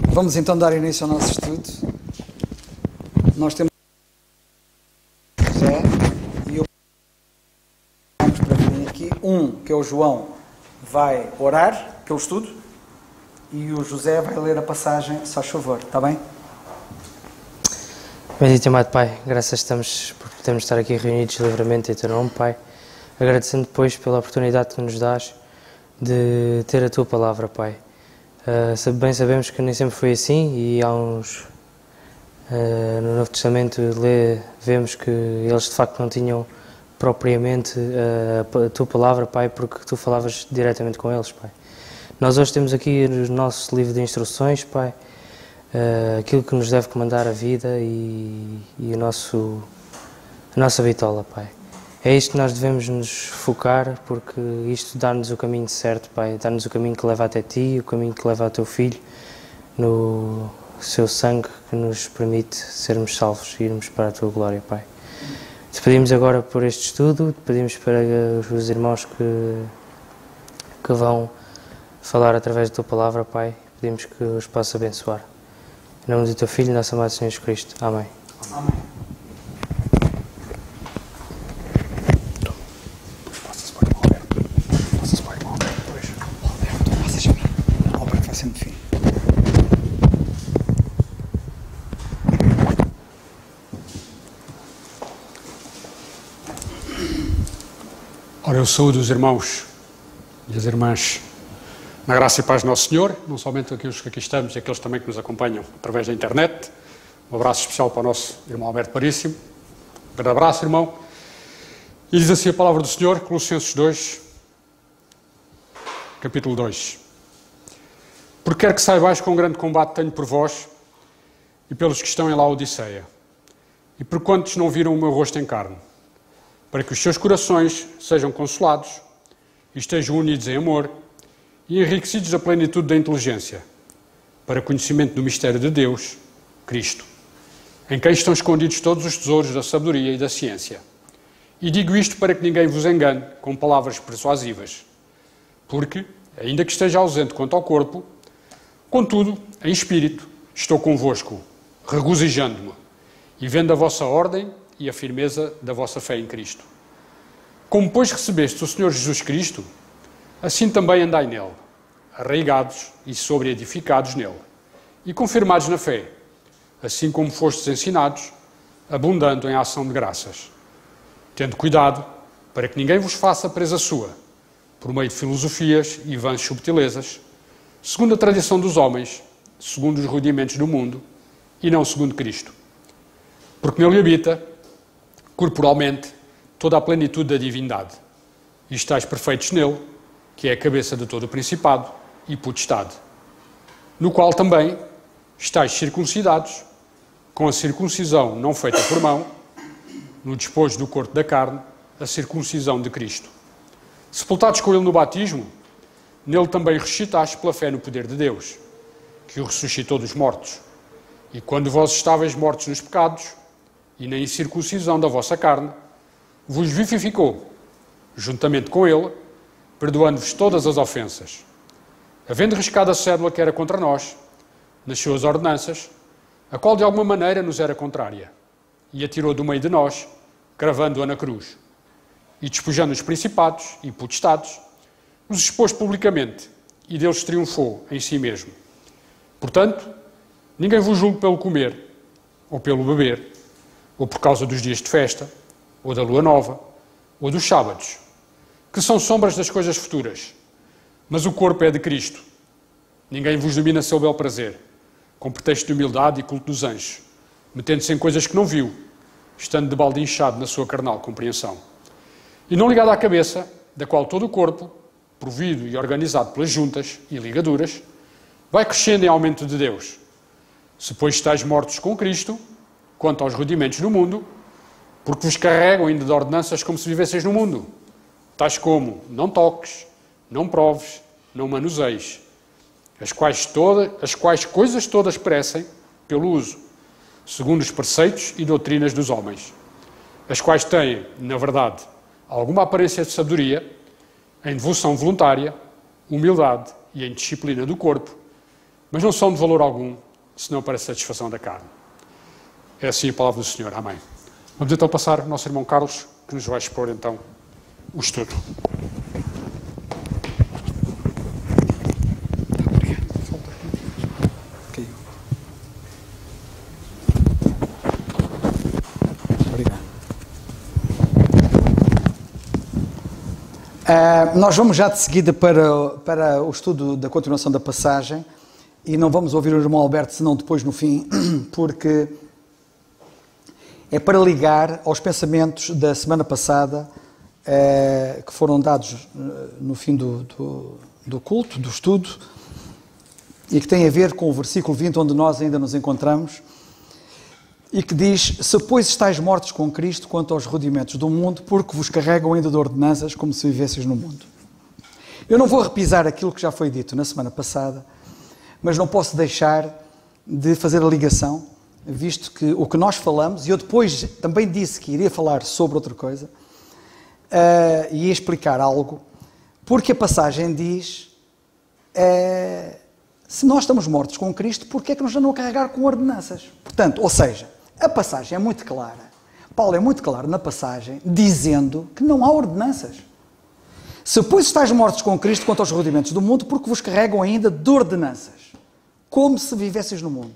Vamos então dar início ao nosso estudo. Nós temos José e eu vamos para vir aqui. Que é o João, vai orar pelo estudo e o José vai ler a passagem, se faz favor, está bem? Bendito e amado Pai, graças estamos por podermos estar aqui reunidos livremente em Teu nome, Pai. Agradecendo depois pela oportunidade que nos dás de ter a Tua palavra, Pai. Bem sabemos que nem sempre foi assim e há uns... no Novo Testamento vemos que eles de facto não tinham propriamente a Tua palavra, Pai, porque Tu falavas diretamente com eles, Pai. Nós hoje temos aqui no nosso livro de instruções, Pai, aquilo que nos deve comandar a vida e a nossa bitola, Pai. É isto que nós devemos nos focar, porque isto dá-nos o caminho certo, Pai. Dá-nos o caminho que leva até Ti, o caminho que leva ao Teu Filho, no Seu sangue que nos permite sermos salvos e irmos para a Tua glória, Pai. Te pedimos agora por este estudo, te pedimos para os irmãos que vão falar através da Tua palavra, Pai. Pedimos que os possa abençoar. Em nome do Teu Filho, nosso amado Senhor Jesus Cristo. Amém. Amém. Ora, eu saúdo os irmãos e as irmãs na graça e paz do Nosso Senhor, não somente aqueles que aqui estamos e aqueles também que nos acompanham através da internet. Um abraço especial para o nosso irmão Alberto Paríssimo. Um grande abraço, irmão. E diz assim a palavra do Senhor, Colossenses 2, capítulo 2. Porque quer que saibais quão grande combate tenho por vós e pelos que estão em Laodiceia, e por quantos não viram o meu rosto em carne, para que os seus corações sejam consolados e estejam unidos em amor e enriquecidos da plenitude da inteligência, para conhecimento do mistério de Deus, Cristo, em quem estão escondidos todos os tesouros da sabedoria e da ciência. E digo isto para que ninguém vos engane com palavras persuasivas, porque, ainda que esteja ausente quanto ao corpo, contudo, em espírito, estou convosco, regozijando-me, e vendo a vossa ordem e a firmeza da vossa fé em Cristo. Como, pois, recebestes o Senhor Jesus Cristo, assim também andai nele, arraigados e sobreedificados nele, e confirmados na fé, assim como fostes ensinados, abundando em ação de graças. Tendo cuidado para que ninguém vos faça presa sua, por meio de filosofias e vãs subtilezas, segundo a tradição dos homens, segundo os rudimentos do mundo, e não segundo Cristo. Porque nele habita, corporalmente, toda a plenitude da divindade, e estáis perfeitos nele, que é a cabeça de todo o principado e potestade, no qual também estáis circuncidados, com a circuncisão não feita por mão, no despojo do corpo da carne, a circuncisão de Cristo. Sepultados com ele no batismo, nele também ressuscitastes pela fé no poder de Deus, que o ressuscitou dos mortos. E quando vós estáveis mortos nos pecados, e na incircuncisão da vossa carne, vos vivificou, juntamente com ele, perdoando-vos todas as ofensas, havendo riscado a cédula que era contra nós, nas suas ordenanças, a qual de alguma maneira nos era contrária, e a tirou do meio de nós, cravando-a na cruz, e despojando os principados e potestades, os expôs publicamente, e deles triunfou em si mesmo. Portanto, ninguém vos julgue pelo comer, ou pelo beber, ou por causa dos dias de festa, ou da lua nova, ou dos sábados, que são sombras das coisas futuras, mas o corpo é de Cristo. Ninguém vos domina seu bel prazer, com pretexto de humildade e culto dos anjos, metendo-se em coisas que não viu, estando de balde inchado na sua carnal compreensão. E não ligado à cabeça, da qual todo o corpo, provido e organizado pelas juntas e ligaduras, vai crescendo em aumento de Deus. Se, pois, estáis mortos com Cristo, quanto aos rudimentos do mundo, porque vos carregam ainda de ordenanças como se vivesseis no mundo, tais como não toques, não proves, não manuseis, as quais coisas todas perecem pelo uso, segundo os preceitos e doutrinas dos homens, as quais têm, na verdade, alguma aparência de sabedoria, em devoção voluntária, humildade e em disciplina do corpo, mas não são de valor algum, senão para a satisfação da carne. É assim a palavra do Senhor. Amém. Vamos então passar ao nosso irmão Carlos, que nos vai expor então o estudo. Nós vamos já de seguida para o estudo da continuação da passagem e não vamos ouvir o irmão Alberto senão depois no fim, porque é para ligar aos pensamentos da semana passada que foram dados no fim do culto, do estudo, e que tem a ver com o versículo 20 onde nós ainda nos encontramos, e que diz: se pois estáis mortos com Cristo quanto aos rudimentos do mundo, porque vos carregam ainda de ordenanças como se vivesseis no mundo. Eu não vou repisar aquilo que já foi dito na semana passada, mas não posso deixar de fazer a ligação, visto que o que nós falamos, e eu depois também disse que iria falar sobre outra coisa, e ia explicar algo, porque a passagem diz, se nós estamos mortos com Cristo, porque é que nos andam a carregar com ordenanças? Portanto, ou seja, a passagem é muito clara. Paulo é muito claro na passagem, dizendo que não há ordenanças. Se, pois, estáis mortos com Cristo quanto aos rudimentos do mundo, porque vos carregam ainda de ordenanças, como se vivesseis no mundo.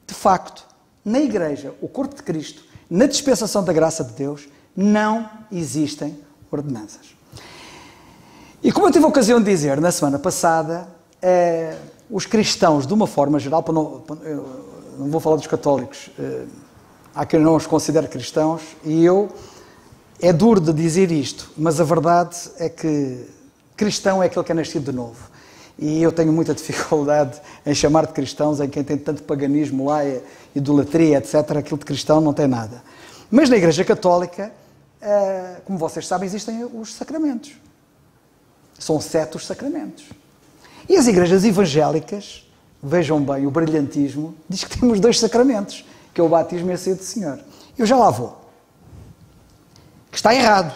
De facto, na Igreja, o corpo de Cristo, na dispensação da graça de Deus, não existem ordenanças. E como eu tive a ocasião de dizer na semana passada, os cristãos, de uma forma geral, eu não vou falar dos católicos, há quem não os considere cristãos, e é duro de dizer isto, mas a verdade é que cristão é aquele que é nascido de novo. E eu tenho muita dificuldade em chamar de cristãos, em quem tem tanto paganismo lá, idolatria, etc. Aquilo de cristão não tem nada. Mas na Igreja Católica, como vocês sabem, existem os sacramentos. São 7 os sacramentos. E as igrejas evangélicas, vejam bem, o brilhantismo, diz que temos 2 sacramentos, que é o batismo e a ceia do Senhor. Eu já lá vou. Que está errado.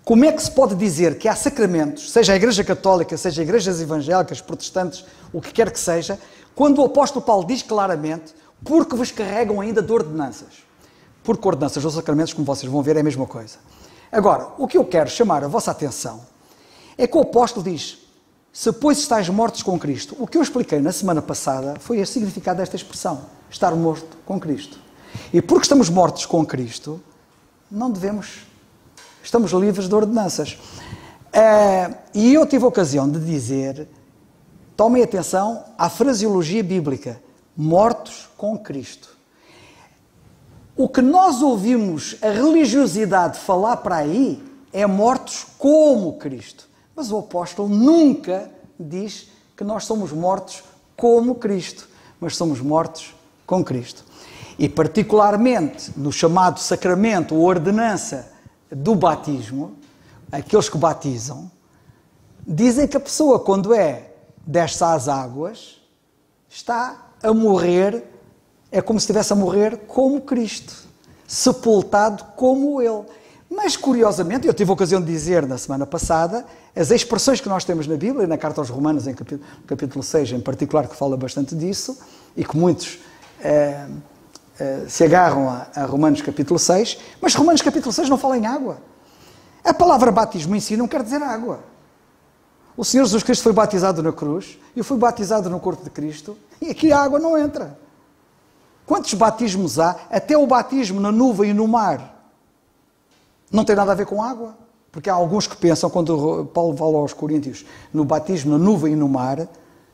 Como é que se pode dizer que há sacramentos, seja a Igreja Católica, seja igrejas evangélicas, protestantes, o que quer que seja, quando o apóstolo Paulo diz claramente, porque vos carregam ainda de ordenanças. Porque ordenanças ou sacramentos, como vocês vão ver, é a mesma coisa. Agora, o que eu quero chamar a vossa atenção é que o apóstolo diz: se, pois, estáis mortos com Cristo. O que eu expliquei na semana passada foi o significado desta expressão, estar morto com Cristo. E porque estamos mortos com Cristo, estamos livres de ordenanças. E eu tive a ocasião de dizer, tomem atenção à fraseologia bíblica, mortos com Cristo. O que nós ouvimos a religiosidade falar para aí é mortos como Cristo. Mas o apóstolo nunca diz que nós somos mortos como Cristo, mas somos mortos com Cristo. E particularmente no chamado sacramento ou ordenança do batismo, aqueles que batizam, dizem que a pessoa, quando desce às águas, está a morrer, é como se estivesse a morrer como Cristo, sepultado como Ele. Mas, curiosamente, eu tive a ocasião de dizer na semana passada, as expressões que nós temos na Bíblia, na Carta aos Romanos, em capítulo 6 em particular, que fala bastante disso, e que muitos se agarram a Romanos capítulo 6, mas Romanos capítulo 6 não fala em água. A palavra batismo em si não quer dizer água. O Senhor Jesus Cristo foi batizado na cruz, eu fui batizado no corpo de Cristo, e aqui a água não entra. Quantos batismos há? Até o batismo na nuvem e no mar não tem nada a ver com água. Porque há alguns que pensam, quando Paulo fala aos Coríntios, no batismo na nuvem e no mar,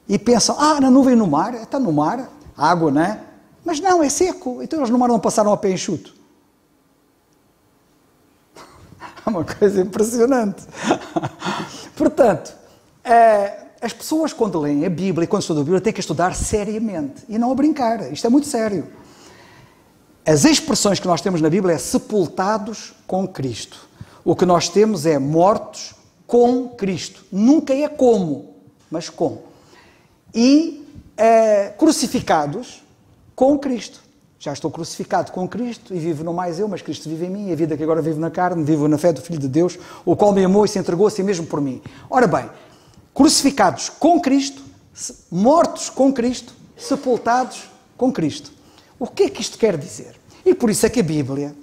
e pensam, na nuvem e no mar, está no mar, água, não é? Mas não, é seco. Então eles no mar não passaram a pé enxuto. É uma coisa impressionante. Portanto, as pessoas quando leem a Bíblia e quando estudam a Bíblia têm que estudar seriamente e não a brincar. Isto é muito sério. As expressões que nós temos na Bíblia é sepultados com Cristo. O que nós temos é mortos com Cristo. Nunca é como, mas com. E crucificados com Cristo. Já estou crucificado com Cristo e vivo não mais eu, mas Cristo vive em mim. E a vida que agora vivo na carne, vivo na fé do Filho de Deus, o qual me amou e se entregou a si mesmo por mim. Ora bem, crucificados com Cristo, mortos com Cristo, sepultados com Cristo. O que é que isto quer dizer? E por isso é que a Bíblia,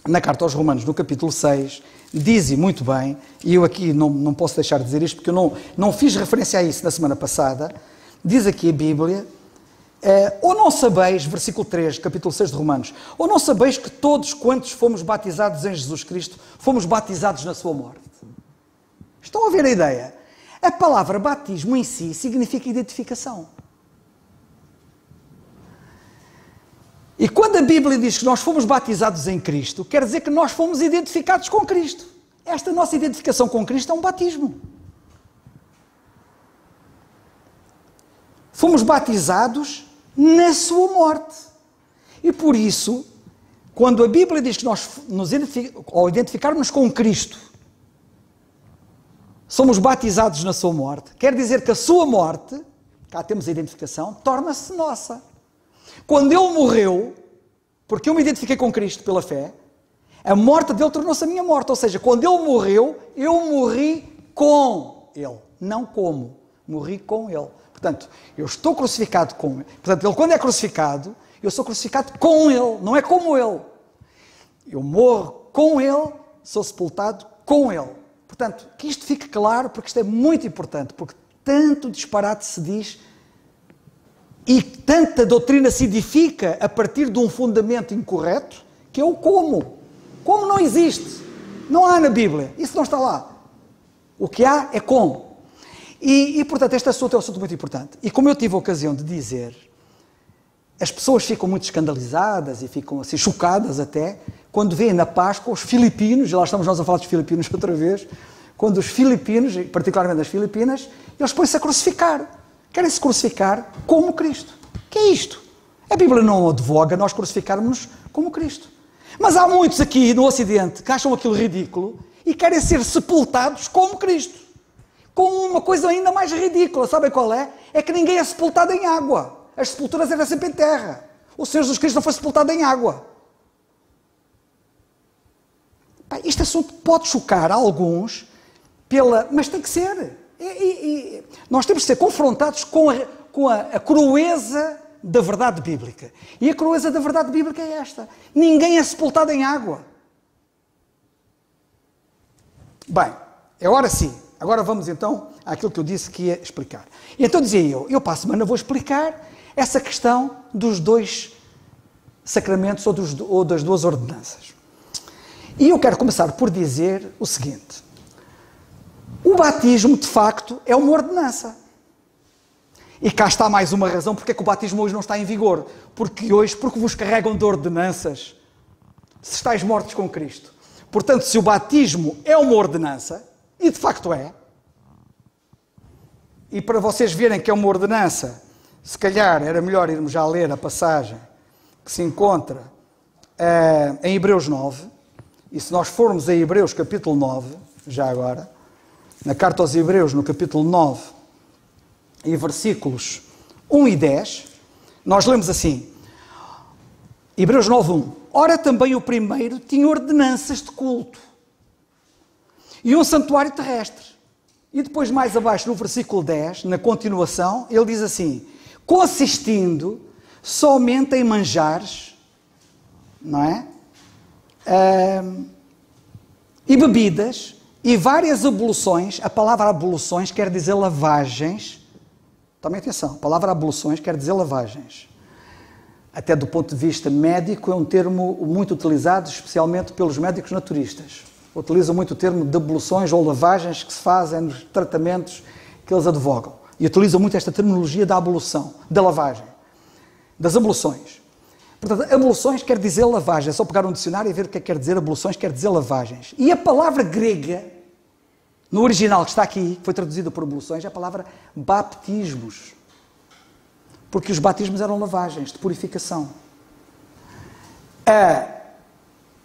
na carta aos Romanos, no capítulo 6, diz muito bem, e eu aqui não posso deixar de dizer isto, porque eu não fiz referência a isso na semana passada, diz aqui a Bíblia, ou não sabeis, versículo 3, capítulo 6 de Romanos, ou não sabeis que todos quantos fomos batizados em Jesus Cristo, fomos batizados na sua morte. Estão a ver a ideia? A palavra batismo em si significa identificação. E quando a Bíblia diz que nós fomos batizados em Cristo, quer dizer que nós fomos identificados com Cristo. Esta nossa identificação com Cristo é um batismo. Fomos batizados na sua morte. E por isso, quando a Bíblia diz que nós ao identificarmos com Cristo, somos batizados na sua morte, quer dizer que a sua morte, cá temos a identificação, torna-se nossa. Quando ele morreu, porque eu me identifiquei com Cristo pela fé, a morte dele tornou-se a minha morte. Ou seja, quando ele morreu, eu morri com ele. Não como. Morri com ele. Portanto, eu estou crucificado com ele. Portanto, ele quando é crucificado, eu sou crucificado com ele. Não é como ele. Eu morro com ele, sou sepultado com ele. Portanto, que isto fique claro, porque isto é muito importante. Porque tanto disparate se diz e tanta doutrina se edifica a partir de um fundamento incorreto, que é o como. Como não existe. Não há na Bíblia. Isso não está lá. O que há é como. E portanto, este assunto é um assunto muito importante. E como eu tive a ocasião de dizer, as pessoas ficam muito escandalizadas e ficam assim chocadas até, quando veem na Páscoa os filipinos, e lá estamos nós a falar dos filipinos outra vez, quando os filipinos, particularmente as Filipinas, eles põem-se a crucificar. Querem se crucificar como Cristo. O que é isto? A Bíblia não advoga nós crucificarmos como Cristo. Mas há muitos aqui no Ocidente que acham aquilo ridículo e querem ser sepultados como Cristo. Com uma coisa ainda mais ridícula. Sabem qual é? É que ninguém é sepultado em água. As sepulturas eram sempre em terra. O Senhor Jesus Cristo não foi sepultado em água. Este assunto pode chocar a alguns, mas tem que ser. Nós temos de ser confrontados com a crueza da verdade bíblica. E a crueza da verdade bíblica é esta. Ninguém é sepultado em água. Bem, agora sim. Agora vamos então àquilo que eu disse que ia explicar. E então dizia eu para a semana vou explicar essa questão dos dois sacramentos ou das duas ordenanças. E eu quero começar por dizer o seguinte. O batismo, de facto, é uma ordenança. E cá está mais uma razão porque é que o batismo hoje não está em vigor. Porque vos carregam de ordenanças, se estáis mortos com Cristo. Portanto, se o batismo é uma ordenança, e de facto é, e para vocês verem que é uma ordenança, se calhar era melhor irmos já ler a passagem que se encontra em Hebreus 9, e se nós formos a Hebreus capítulo 9, já agora, na carta aos Hebreus, no capítulo 9, e versículos 1 e 10, nós lemos assim, Hebreus 9, 1, ora também o primeiro tinha ordenanças de culto, e um santuário terrestre. E depois mais abaixo, no versículo 10, na continuação, ele diz assim, consistindo somente em manjares, não é? E bebidas, e várias abluções. A palavra abluções quer dizer lavagens. Tomem atenção, a palavra abluções quer dizer lavagens. Até do ponto de vista médico, é um termo muito utilizado, especialmente pelos médicos naturistas. Utilizam muito o termo de abluções ou lavagens que se fazem nos tratamentos que eles advogam. E utilizam muito esta terminologia da ablução, da lavagem, das abluções. Portanto, abluções quer dizer lavagem. É só pegar um dicionário e ver o que quer dizer abluções, quer dizer lavagens. E a palavra grega, no original que está aqui, que foi traduzida por abluções, é a palavra baptismos. Porque os batismos eram lavagens de purificação.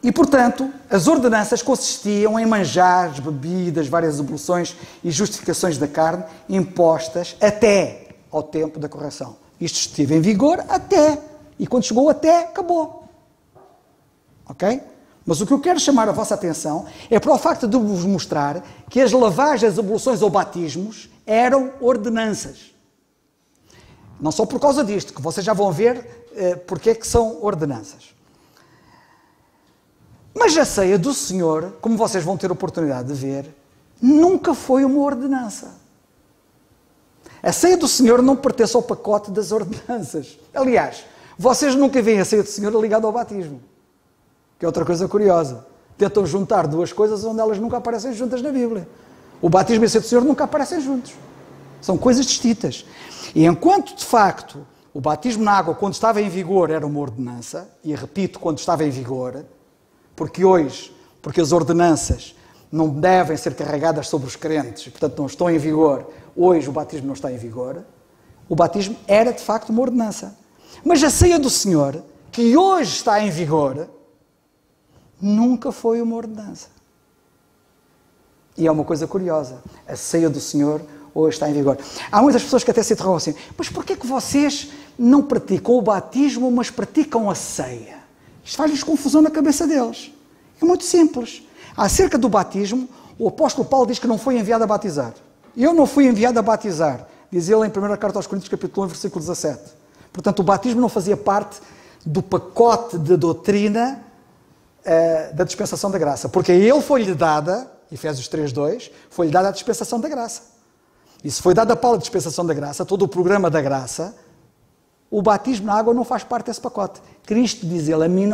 E, portanto, as ordenanças consistiam em manjares, bebidas, várias abluções e justificações da carne impostas até ao tempo da correção. Isto esteve em vigor até. E quando chegou até, acabou. Ok? Mas o que eu quero chamar a vossa atenção é para o facto de vos mostrar que as lavagens, abluções ou batismos eram ordenanças. Não só por causa disto, que vocês já vão ver porque é que são ordenanças. Mas a ceia do Senhor, como vocês vão ter oportunidade de ver, nunca foi uma ordenança. A ceia do Senhor não pertence ao pacote das ordenanças. Aliás, vocês nunca veem a ceia do Senhor ligada ao batismo, que é outra coisa curiosa. Tentam juntar duas coisas onde elas nunca aparecem juntas na Bíblia. O batismo e a ceia do Senhor nunca aparecem juntos. São coisas distintas. E enquanto, de facto, o batismo na água, quando estava em vigor, era uma ordenança, e repito, quando estava em vigor, porque as ordenanças não devem ser carregadas sobre os crentes, e, portanto, não estão em vigor, hoje o batismo não está em vigor, o batismo era, de facto, uma ordenança. Mas a ceia do Senhor, que hoje está em vigor, nunca foi uma ordenança. E é uma coisa curiosa. A ceia do Senhor hoje está em vigor. Há muitas pessoas que até se interrogam assim, mas porquê que vocês não praticam o batismo, mas praticam a ceia? Isto faz-lhes confusão na cabeça deles. É muito simples. Acerca do batismo, o apóstolo Paulo diz que não foi enviado a batizar. Eu não fui enviado a batizar, diz ele em 1 Carta aos Coríntios, capítulo 1, versículo 17. Portanto, o batismo não fazia parte do pacote de doutrina da dispensação da graça, porque a ele foi-lhe dada, Efésios 3:2, foi-lhe dada a dispensação da graça. E se foi dada a Paulo a dispensação da graça, todo o programa da graça, o batismo na água não faz parte desse pacote. Cristo diz ele, a mim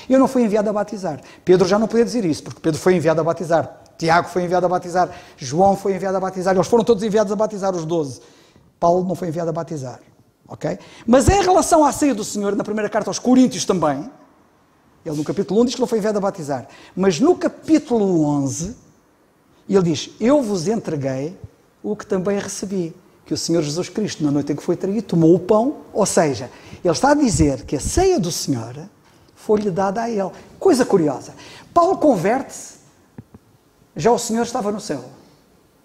eu não fui enviado a batizar. Pedro já não podia dizer isso, porque Pedro foi enviado a batizar. Tiago foi enviado a batizar. João foi enviado a batizar. Eles foram todos enviados a batizar, os 12. Paulo não foi enviado a batizar. Okay? Mas em relação à ceia do Senhor, na primeira carta aos Coríntios também, ele no capítulo 1 diz que não foi enviado a batizar. Mas no capítulo 11, ele diz, eu vos entreguei o que também recebi. Que o Senhor Jesus Cristo, na noite em que foi traído, tomou o pão, ou seja, ele está a dizer que a ceia do Senhor foi-lhe dada a ele. Coisa curiosa. Paulo converte-se, já o Senhor estava no céu.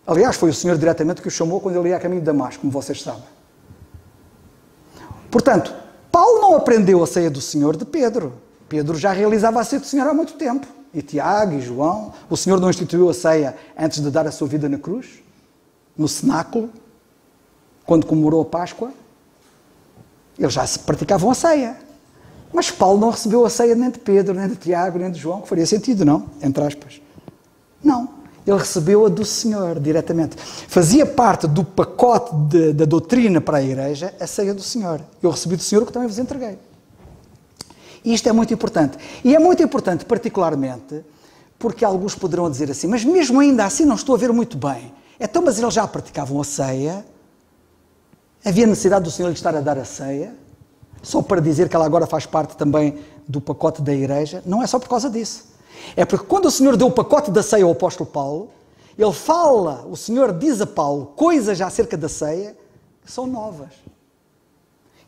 Aliás, foi o Senhor diretamente que o chamou quando ele ia a caminho de Damasco, como vocês sabem. Portanto, Paulo não aprendeu a ceia do Senhor de Pedro. Pedro já realizava a ceia do Senhor há muito tempo. E Tiago e João. O Senhor não instituiu a ceia antes de dar a sua vida na cruz, no cenáculo, quando comemorou a Páscoa. Eles já se praticavam a ceia. Mas Paulo não recebeu a ceia nem de Pedro, nem de Tiago, nem de João, que faria sentido, não? Entre aspas. Não. Ele recebeu-a do Senhor, diretamente. Fazia parte do pacote da doutrina para a Igreja, a ceia do Senhor. Eu recebi do Senhor o que também vos entreguei. E isto é muito importante. E é muito importante, particularmente, porque alguns poderão dizer assim, mas mesmo ainda assim não estou a ver muito bem. Então, mas eles já praticavam a ceia, havia necessidade do Senhor lhe estar a dar a ceia, só para dizer que ela agora faz parte também do pacote da Igreja. Não é só por causa disso. É porque quando o Senhor deu o pacote da ceia ao apóstolo Paulo, ele fala, o Senhor diz a Paulo coisas acerca da ceia que são novas.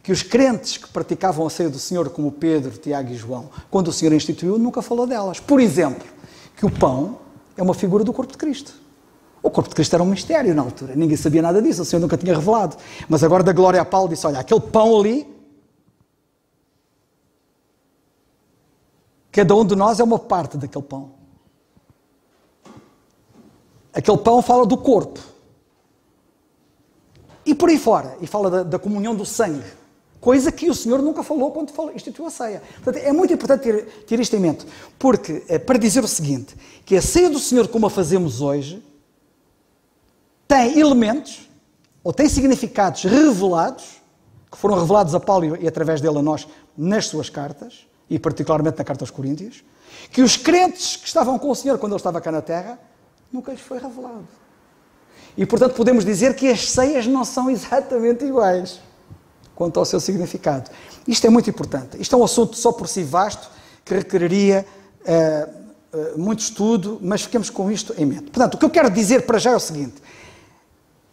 Que os crentes que praticavam a ceia do Senhor, como Pedro, Tiago e João, quando o Senhor instituiu, nunca falou delas. Por exemplo, que o pão é uma figura do corpo de Cristo. O corpo de Cristo era um mistério na altura, ninguém sabia nada disso, o Senhor nunca tinha revelado. Mas agora, da glória a Paulo, disse, olha, aquele pão ali, cada um de nós é uma parte daquele pão. Aquele pão fala do corpo. E por aí fora, e fala da comunhão do sangue. Coisa que o Senhor nunca falou quando instituiu a ceia. Portanto, é muito importante ter isto em mente. Porque, para dizer o seguinte, que a ceia do Senhor, como a fazemos hoje, tem elementos, ou tem significados revelados, que foram revelados a Paulo e através dele a nós, nas suas cartas, e particularmente na carta aos Coríntios, que os crentes que estavam com o Senhor quando ele estava cá na terra, nunca lhes foi revelado. E, portanto, podemos dizer que as ceias não são exatamente iguais quanto ao seu significado. Isto é muito importante. Isto é um assunto só por si vasto, que requeriria muito estudo, mas fiquemos com isto em mente. Portanto, o que eu quero dizer para já é o seguinte: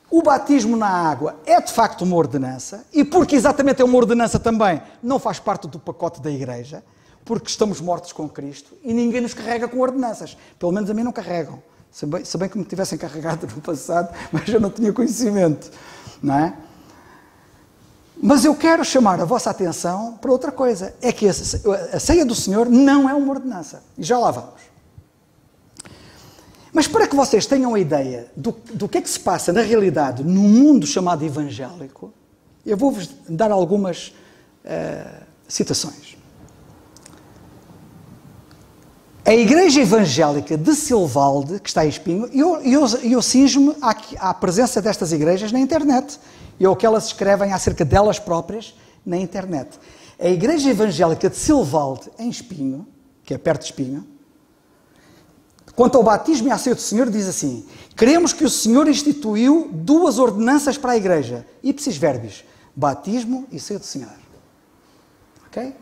o batismo na água é de facto uma ordenança, e porque exatamente é uma ordenança também, não faz parte do pacote da Igreja, porque estamos mortos com Cristo e ninguém nos carrega com ordenanças. Pelo menos a mim não carregam. Se bem que me tivessem carregado no passado, mas eu não tinha conhecimento, não é? Mas eu quero chamar a vossa atenção para outra coisa. É que a ceia do Senhor não é uma ordenança. E já lá vamos. Mas para que vocês tenham a ideia do que é que se passa na realidade no mundo chamado evangélico, Eu vou-vos dar algumas citações. A Igreja Evangélica de Silvalde, que está em Espinho, e eu cinjo-me à presença destas igrejas na internet, e ao que elas escrevem acerca delas próprias na internet. A Igreja Evangélica de Silvalde, em Espinho, que é perto de Espinho, quanto ao batismo e à ceia do Senhor, diz assim: queremos que o Senhor instituiu 2 ordenanças para a Igreja, ipsis verbis, batismo e ceia do Senhor. Ok?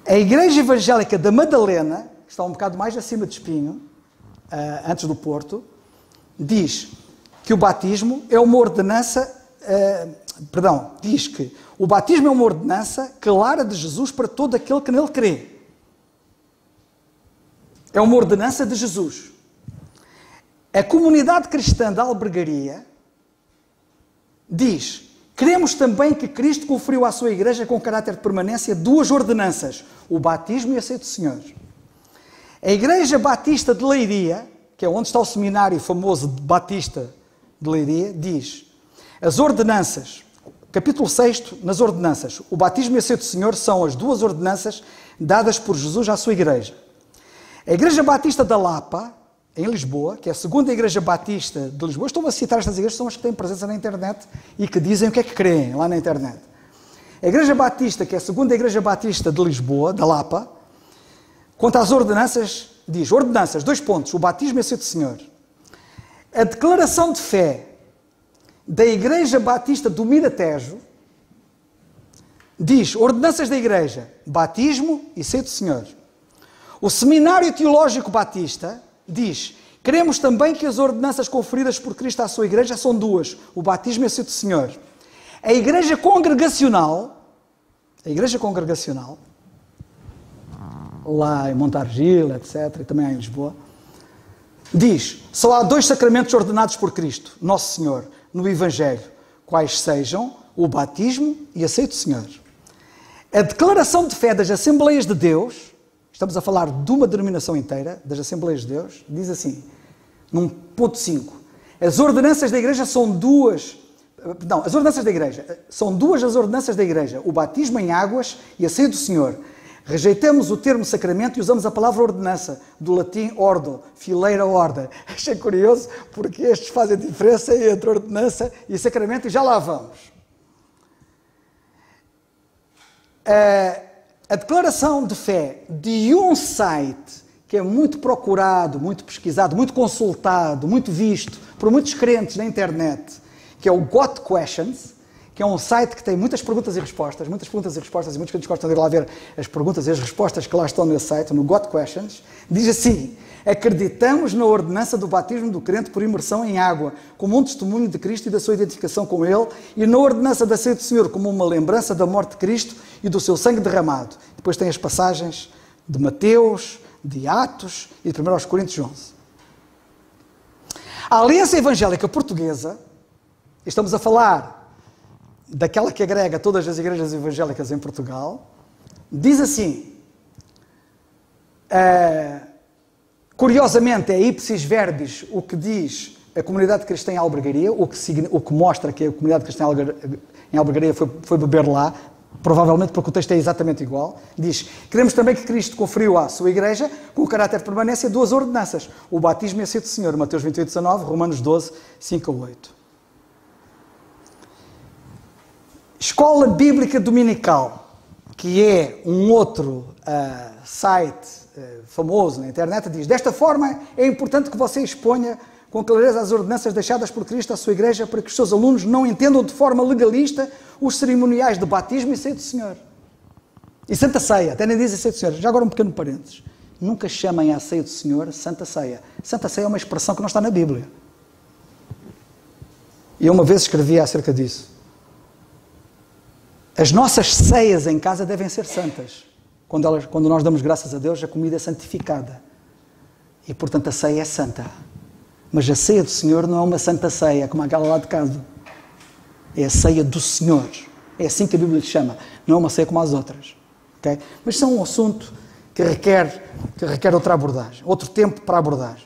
A Igreja Evangélica da Madalena, que está um bocado mais acima de Espinho, antes do Porto, diz que o batismo é uma ordenança, diz que o batismo é uma ordenança clara de Jesus para todo aquele que nele crê. É uma ordenança de Jesus. A comunidade cristã da Albergaria diz: queremos também que Cristo conferiu à sua igreja com caráter de permanência 2 ordenanças, o batismo e a ceia do Senhor. A Igreja Batista de Leiria, que é onde está o seminário famoso de Batista de Leiria, diz: as ordenanças, capítulo 6, nas ordenanças, o batismo e a ceia do Senhor são as 2 ordenanças dadas por Jesus à sua igreja. A Igreja Batista da Lapa, em Lisboa, que é a segunda Igreja Batista de Lisboa, estou a citar estas igrejas, são as que têm presença na internet e que dizem o que é que creem lá na internet. A Igreja Batista, que é a segunda Igreja Batista de Lisboa, da Lapa, quanto às ordenanças, diz: ordenanças, 2 pontos, o batismo e a ceia do Senhor. A declaração de fé da Igreja Batista do Miratejo diz: ordenanças da Igreja, batismo e ceia do Senhor. O Seminário Teológico Batista diz: queremos também que as ordenanças conferidas por Cristo à sua igreja são 2, o batismo e a ceia do Senhor. A Igreja Congregacional, lá em Montargil, etc., e também em Lisboa, diz: só há 2 sacramentos ordenados por Cristo, Nosso Senhor, no Evangelho, quais sejam o batismo e a ceia do Senhor. A declaração de fé das Assembleias de Deus, estamos a falar de uma denominação inteira, das Assembleias de Deus, diz assim, num ponto 5, as ordenanças da Igreja são 2, as ordenanças da Igreja, são 2 as ordenanças da Igreja, o batismo em águas e a ceia do Senhor. Rejeitamos o termo sacramento e usamos a palavra ordenança, do latim ordo, fileira order. Achei curioso, porque estes fazem a diferença entre ordenança e sacramento, e já lá vamos. A declaração de fé de um site que é muito procurado, muito pesquisado, muito consultado, muito visto por muitos crentes na internet, que é o Got Questions, que é um site que tem muitas perguntas e respostas, e muitos crentes gostam de ir lá ver as perguntas e as respostas que lá estão nesse site, no Got Questions, diz assim: acreditamos na ordenança do batismo do crente por imersão em água, como um testemunho de Cristo e da sua identificação com Ele, e na ordenança da ceia do Senhor, como uma lembrança da morte de Cristo e do seu sangue derramado. Depois tem as passagens de Mateus, de Atos e de 1 Coríntios 11. A Aliança Evangélica Portuguesa, estamos a falar daquela que agrega todas as igrejas evangélicas em Portugal, diz assim, curiosamente é ipsis verbis o que diz a comunidade cristã em Albergaria, o que mostra que a comunidade cristã em Albergaria foi beber lá, provavelmente porque o texto é exatamente igual. Diz: queremos também que Cristo conferiu à sua igreja, com o caráter de permanência, 2 ordenanças, o batismo e a ceia do Senhor, Mateus 28, 19, Romanos 12, 5 a 8. Escola Bíblica Dominical, que é um outro site famoso na internet, diz: desta forma é importante que você exponha com clareza as ordenanças deixadas por Cristo à sua igreja, para que os seus alunos não entendam de forma legalista os cerimoniais de batismo e ceia do Senhor. E Santa Ceia, até nem dizem ceia do Senhor. Já agora um pequeno parênteses. Nunca chamem à ceia do Senhor Santa Ceia. Santa Ceia é uma expressão que não está na Bíblia. E eu uma vez escrevi acerca disso. As nossas ceias em casa devem ser santas. Quando nós damos graças a Deus, a comida é santificada. E, portanto, a ceia é santa. Mas a ceia do Senhor não é uma santa ceia, como aquela lá de casa. É a ceia do Senhor. É assim que a Bíblia lhe chama. Não é uma ceia como as outras. Okay? Mas isso é um assunto que requer outra abordagem. Outro tempo para abordar.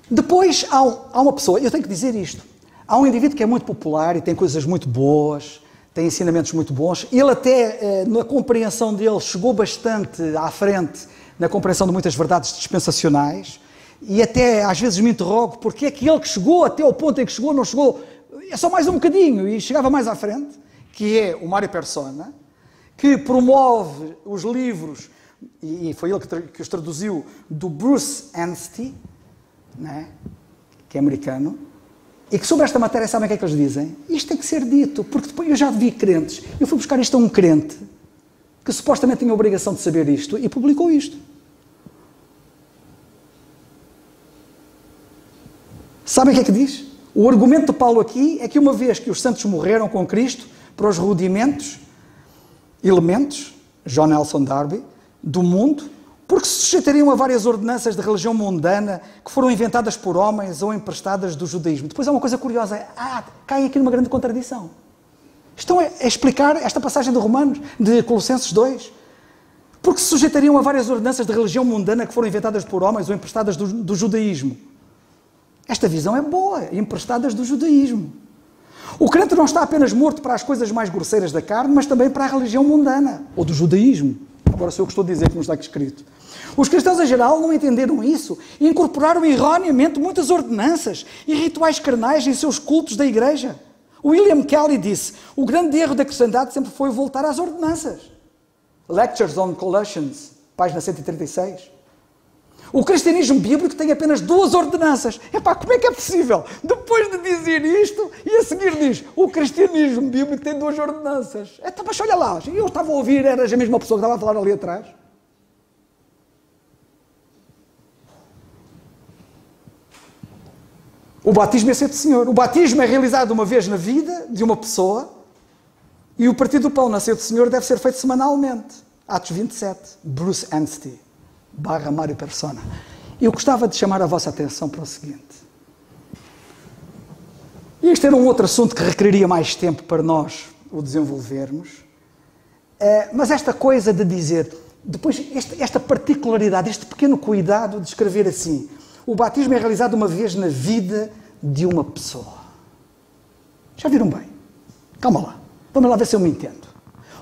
Depois, há uma pessoa, eu tenho que dizer isto, Há um indivíduo que é muito popular e tem coisas muito boas, tem ensinamentos muito bons. Ele até, na compreensão dele, chegou bastante à frente na compreensão de muitas verdades dispensacionais e até às vezes me interrogo porque é que ele que chegou até ao ponto em que chegou, não chegou, é só mais um bocadinho e chegava mais à frente, que é o Mário Persona, que promove os livros, e foi ele que os traduziu, do Bruce Anstey, né, que é americano, e que sobre esta matéria sabem o que é que eles dizem? Isto tem que ser dito, porque depois eu já vi crentes, eu fui buscar isto a um crente, que supostamente tinha a obrigação de saber isto, e publicou isto. Sabem o que é que diz? O argumento de Paulo aqui é que uma vez que os santos morreram com Cristo para os rudimentos, elementos, John Nelson Darby, do mundo, porque se sujeitariam a várias ordenanças de religião mundana que foram inventadas por homens ou emprestadas do judaísmo. Depois há uma coisa curiosa, cai aqui numa grande contradição. Estão a explicar esta passagem de Romanos, de Colossenses 2, porque se sujeitariam a várias ordenanças de religião mundana que foram inventadas por homens ou emprestadas do judaísmo. Esta visão é boa, emprestadas do judaísmo. O crente não está apenas morto para as coisas mais grosseiras da carne, mas também para a religião mundana, ou do judaísmo. Agora sou eu que estou a dizer, que não está aqui escrito. Os cristãos em geral não entenderam isso e incorporaram erroneamente muitas ordenanças e rituais carnais em seus cultos da igreja. William Kelly disse, o grande erro da cristandade sempre foi voltar às ordenanças. Lectures on Colossians, página 136. O cristianismo bíblico tem apenas 2 ordenanças. Como é que é possível? Depois de dizer isto, e a seguir diz, o cristianismo bíblico tem 2 ordenanças. Mas olha lá, eu estava a ouvir, eras a mesma pessoa que estava a falar ali atrás. O batismo é ser do Senhor. O batismo é realizado uma vez na vida de uma pessoa e o partir do pão na ceia do Senhor deve ser feito semanalmente. Atos 27, Bruce Anstey. Mário Persona. Eu gostava de chamar a vossa atenção para o seguinte. Este era um outro assunto que requeriria mais tempo para nós o desenvolvermos, mas esta coisa de dizer, depois esta particularidade, este pequeno cuidado de escrever assim, o batismo é realizado uma vez na vida de uma pessoa. Já viram bem? Calma lá, vamos lá ver se eu me entendo.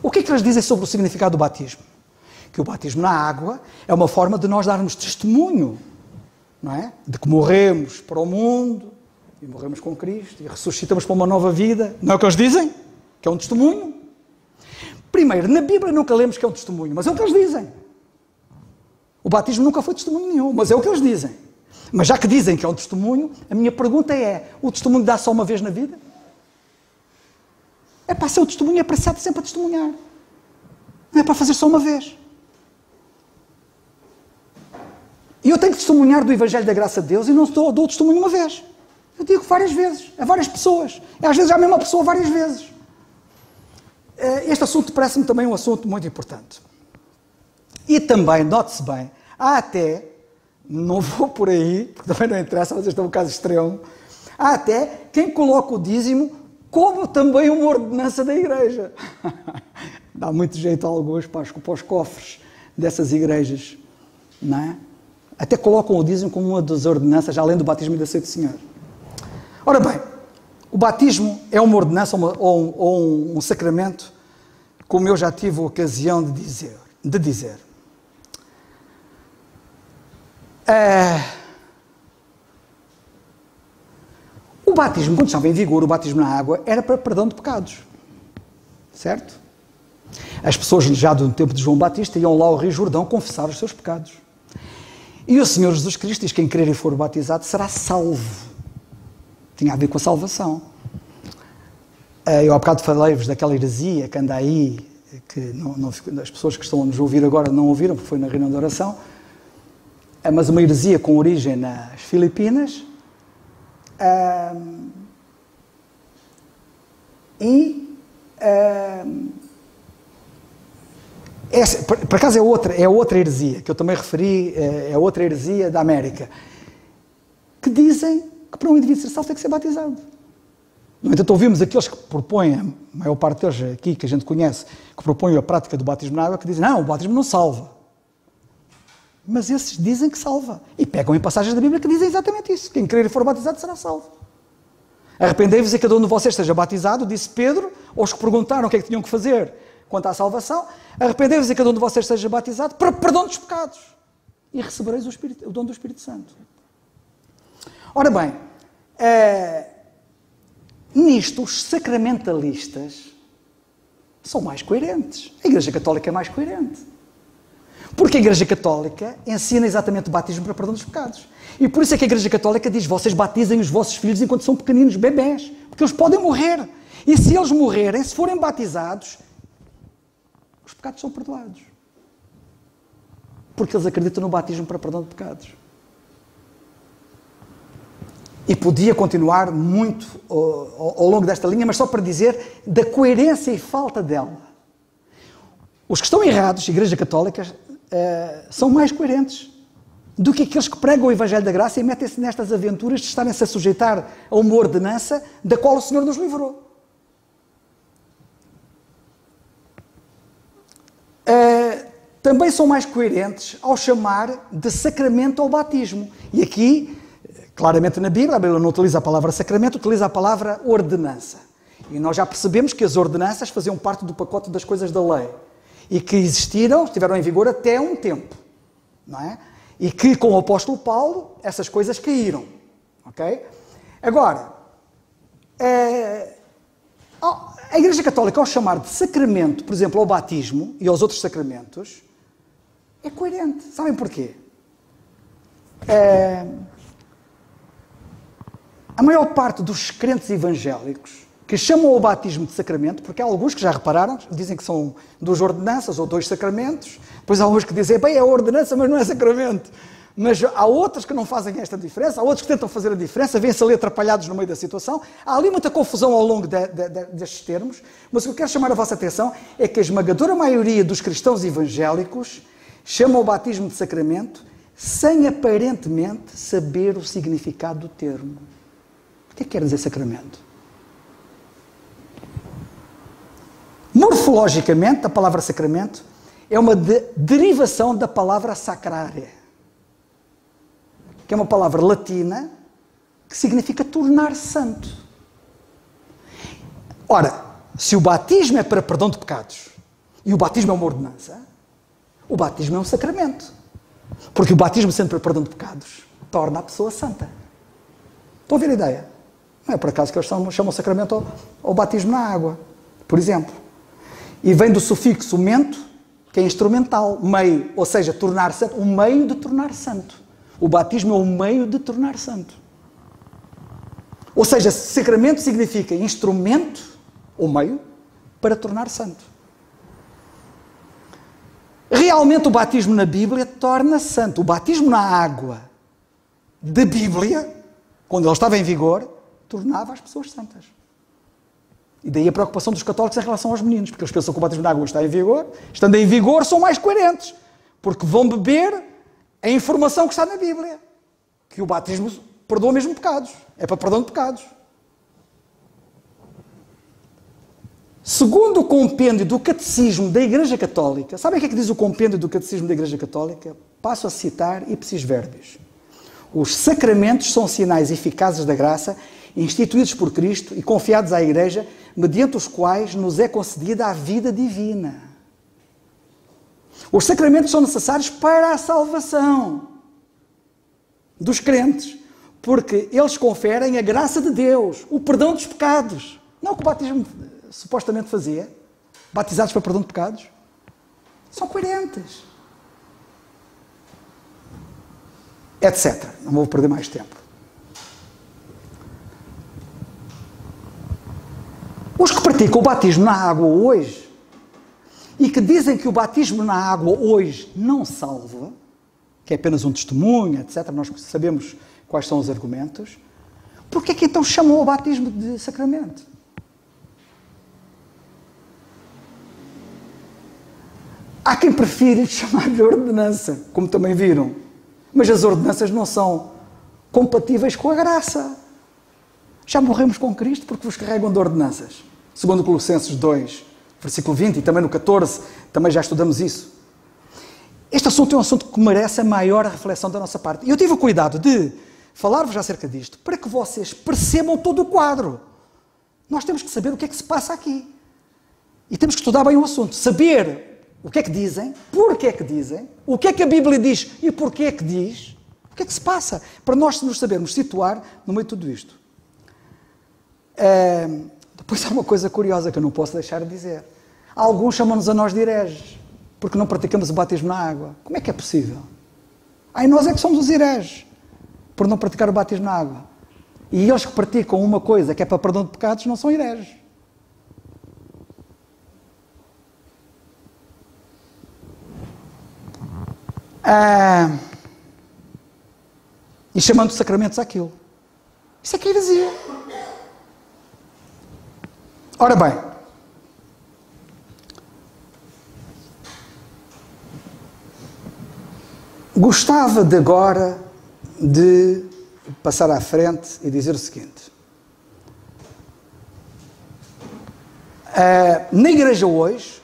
O que é que eles dizem sobre o significado do batismo? Que o batismo na água é uma forma de nós darmos testemunho, não é? De que morremos para o mundo, e morremos com Cristo, e ressuscitamos para uma nova vida. Não é o que eles dizem? Que é um testemunho. Primeiro, na Bíblia nunca lemos que é um testemunho, mas é o que eles dizem. O batismo nunca foi testemunho nenhum, mas é o que eles dizem. Mas já que dizem que é um testemunho, a minha pergunta é, o testemunho dá só uma vez na vida? É para ser o testemunho, é para estar sempre a testemunhar. Não é para fazer só uma vez. E eu tenho que testemunhar do Evangelho da Graça de Deus e não dou testemunho uma vez. Eu digo várias vezes, a várias pessoas. Às vezes a mesma pessoa várias vezes. Este assunto parece-me também um assunto muito importante. E também, note-se bem, há até, não vou por aí, porque também não interessa, mas este é um caso extremo, há até quem coloca o dízimo como também uma ordenança da igreja. Dá muito jeito a alguns para os cofres dessas igrejas, não é? Até colocam o dízimo como uma das ordenanças, além do batismo e da ceia do Senhor. Ora bem, o batismo é uma ordenança ou um sacramento, como eu já tive a ocasião de dizer. O batismo, quando estava em vigor, o batismo na água, era para perdão de pecados. Certo? As pessoas já do tempo de João Batista iam lá ao Rio Jordão confessar os seus pecados. E o Senhor Jesus Cristo diz que quem crer e for batizado será salvo. Tinha a ver com a salvação. Eu há bocado falei-vos daquela heresia que anda aí, que as pessoas que estão a nos ouvir agora não ouviram, porque foi na reunião de oração, mas uma heresia com origem nas Filipinas, por acaso é outra heresia, que eu também referi, é outra heresia da América, que dizem que para um indivíduo ser salvo tem que ser batizado. No entanto, ouvimos aqueles que propõem, a maior parte deles aqui, que a gente conhece, que propõem a prática do batismo na água, que dizem, não, o batismo não salva. Mas esses dizem que salva. E pegam em passagens da Bíblia que dizem exatamente isso. Quem crer e for batizado será salvo. Arrependei-vos e cada um de vocês seja batizado, disse Pedro, aos que perguntaram o que é que tinham que fazer quanto à salvação. Arrependei-vos e cada um de vocês seja batizado para perdão dos pecados e recebereis o dom do Espírito Santo. Ora bem, nisto os sacramentalistas são mais coerentes. A Igreja Católica é mais coerente. Porque a Igreja Católica ensina exatamente o batismo para perdão dos pecados. E por isso é que a Igreja Católica diz, vocês batizem os vossos filhos enquanto são pequeninos, bebés, porque eles podem morrer. E se eles morrerem, se forem batizados, os pecados são perdoados. Porque eles acreditam no batismo para perdão de pecados. E podia continuar muito ao longo desta linha, mas só para dizer da coerência e falta dela. Os que estão errados, a Igreja Católica, são mais coerentes do que aqueles que pregam o Evangelho da Graça e metem-se nestas aventuras de estarem-se a sujeitar a uma ordenança da qual o Senhor nos livrou. Também são mais coerentes ao chamar de sacramento ao batismo. E aqui, claramente na Bíblia, a Bíblia não utiliza a palavra sacramento, utiliza a palavra ordenança. E nós já percebemos que as ordenanças faziam parte do pacote das coisas da lei. E que existiram, estiveram em vigor até um tempo. Não é? E que com o apóstolo Paulo, essas coisas caíram. Ok? Agora, a Igreja Católica, ao chamar de sacramento, por exemplo, ao batismo e aos outros sacramentos, é coerente. Sabem porquê? A maior parte dos crentes evangélicos que chamam o batismo de sacramento, porque há alguns que já repararam, dizem que são 2 ordenanças ou 2 sacramentos, depois há uns que dizem, bem, é ordenança, mas não é sacramento. Mas há outros que não fazem esta diferença, há outros que tentam fazer a diferença, vêm-se ali atrapalhados no meio da situação. Há ali muita confusão ao longo destes termos, mas o que eu quero chamar a vossa atenção é que a esmagadora maioria dos cristãos evangélicos chamam o batismo de sacramento sem aparentemente saber o significado do termo. O que é que quer dizer sacramento? Morfologicamente, a palavra sacramento é uma derivação da palavra sacrare, que é uma palavra latina que significa tornar santo. Ora, se o batismo é para perdão de pecados e o batismo é uma ordenança, o batismo é um sacramento. Porque o batismo, sendo para perdão de pecados, torna a pessoa santa. Estão a ver a ideia? Não é por acaso que eles chamam sacramento ao batismo na água, por exemplo. E vem do sufixo mento, que é instrumental, meio, ou seja, tornar santo, um meio de tornar santo. O batismo é um meio de tornar santo. Ou seja, sacramento significa instrumento, ou meio, para tornar santo. Realmente o batismo na Bíblia torna santo. O batismo na água da Bíblia, quando ele estava em vigor, tornava as pessoas santas. E daí a preocupação dos católicos em relação aos meninos, porque eles pensam que o batismo na água está em vigor, estando em vigor são mais coerentes, porque vão beber a informação que está na Bíblia, que o batismo perdoa mesmo pecados, é para perdão de pecados. Segundo o compêndio do Catecismo da Igreja Católica, sabem o que é que diz o compêndio do Catecismo da Igreja Católica? Passo a citar ipsis verbis. Os sacramentos são sinais eficazes da graça, instituídos por Cristo e confiados à Igreja, mediante os quais nos é concedida a vida divina. Os sacramentos são necessários para a salvação dos crentes, porque eles conferem a graça de Deus, o perdão dos pecados. Não é o que o batismo supostamente fazia, batizados para perdão de pecados. São coerentes. Etc. Não vou perder mais tempo. Os que praticam o batismo na água hoje e que dizem que o batismo na água hoje não salva, que é apenas um testemunho, etc., nós sabemos quais são os argumentos, porque é que então chamam o batismo de sacramento? Há quem prefira chamar de ordenança, como também viram, mas as ordenanças não são compatíveis com a graça. Já morremos com Cristo porque vos carregam de ordenanças. Segundo Colossenses 2, versículo 20, e também no 14, também já estudamos isso. Este assunto é um assunto que merece a maior reflexão da nossa parte. E eu tive o cuidado de falar-vos acerca disto para que vocês percebam todo o quadro. Nós temos que saber o que é que se passa aqui. E temos que estudar bem o assunto. Saber o que é que dizem, porque é que dizem, o que é que a Bíblia diz e porquê é que diz, o que é que se passa, para nós nos sabermos situar no meio de tudo isto. Depois há uma coisa curiosa que eu não posso deixar de dizer. Alguns chamam-nos a nós de hereges, porque não praticamos o batismo na água. Como é que é possível? Aí nós é que somos os hereges, por não praticar o batismo na água. E eles que praticam uma coisa que é para perdão de pecados não são hereges. E chamando de sacramentos àquilo. Isso é que é heresia. Ora bem, gostava de agora de passar à frente e dizer o seguinte. Na igreja hoje,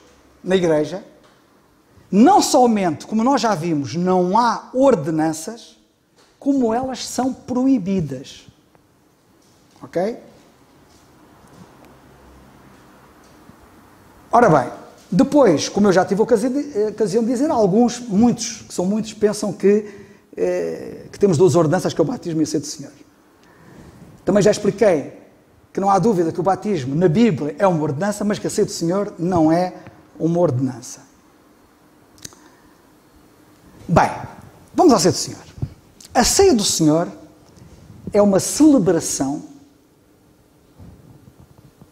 não somente, como nós já vimos, não há ordenanças, como elas são proibidas. Ok? Ora bem, depois, como eu já tive ocasião de dizer, muitos, que são muitos, pensam que temos duas ordenanças, que é o batismo e a ceia do Senhor. Também já expliquei que não há dúvida que o batismo na Bíblia é uma ordenança, mas que a ceia do Senhor não é uma ordenança. Bem, vamos à ceia do Senhor. A ceia do Senhor é uma celebração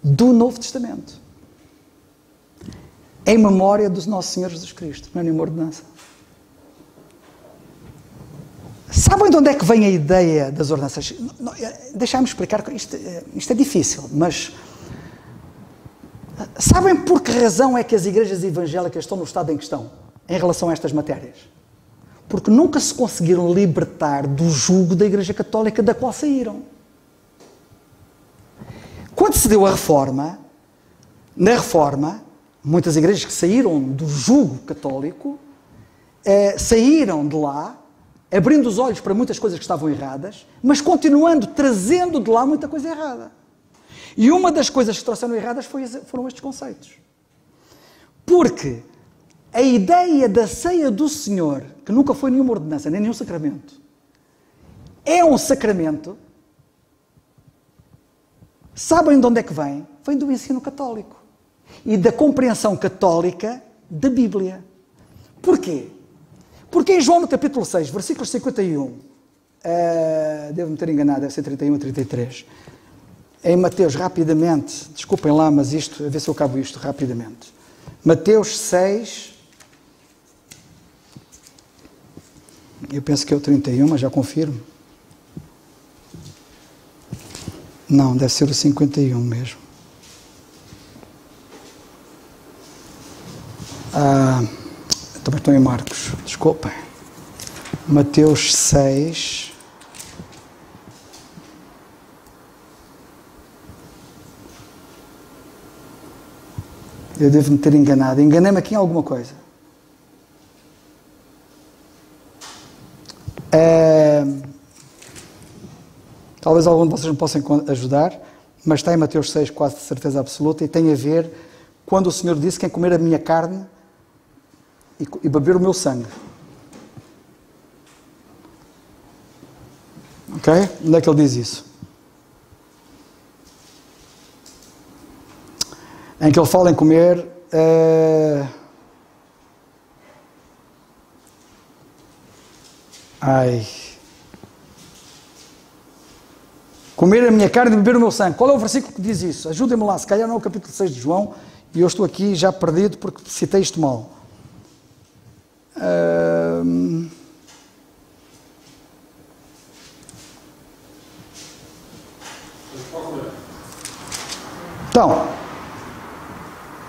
do Novo Testamento, em memória do nosso Senhor Jesus Cristo. Não é nenhuma ordenança. Sabem de onde é que vem a ideia das ordenanças? Deixa-me explicar, isto é difícil, mas sabem por que razão é que as igrejas evangélicas estão no estado em que estão, em relação a estas matérias? Porque nunca se conseguiram libertar do jugo da Igreja Católica da qual saíram. Quando se deu a Reforma, na Reforma, muitas igrejas que saíram do jugo católico, saíram de lá, abrindo os olhos para muitas coisas que estavam erradas, mas continuando, trazendo de lá muita coisa errada. E uma das coisas que trouxeram erradas foram estes conceitos. Porque a ideia da ceia do Senhor, que nunca foi nenhuma ordenança, nem nenhum sacramento, é um sacramento. Sabem de onde é que vem? Vem do ensino católico e da compreensão católica da Bíblia. Porquê? Porque em João, no capítulo 6, versículos 51, devo-me ter enganado, deve ser 31 a 33, em Mateus, rapidamente, desculpem lá, mas a ver se eu acabo isto rapidamente. Mateus 6, eu penso que é o 31, mas já confirmo. Não, deve ser o 51 mesmo. Também estou em Marcos, desculpem. Mateus 6. Eu devo me ter enganado. Enganei-me aqui em alguma coisa. Talvez algum de vocês me possam ajudar, mas está em Mateus 6, quase de certeza absoluta, e tem a ver quando o Senhor disse: quem comer a minha carne e beber o meu sangue. Ok? Onde é que ele diz isso? Em que ele fala em comer... Comer a minha carne e beber o meu sangue. Qual é o versículo que diz isso? Ajudem-me lá, se calhar não é o capítulo 6 de João, e eu estou aqui já perdido porque citei isto mal.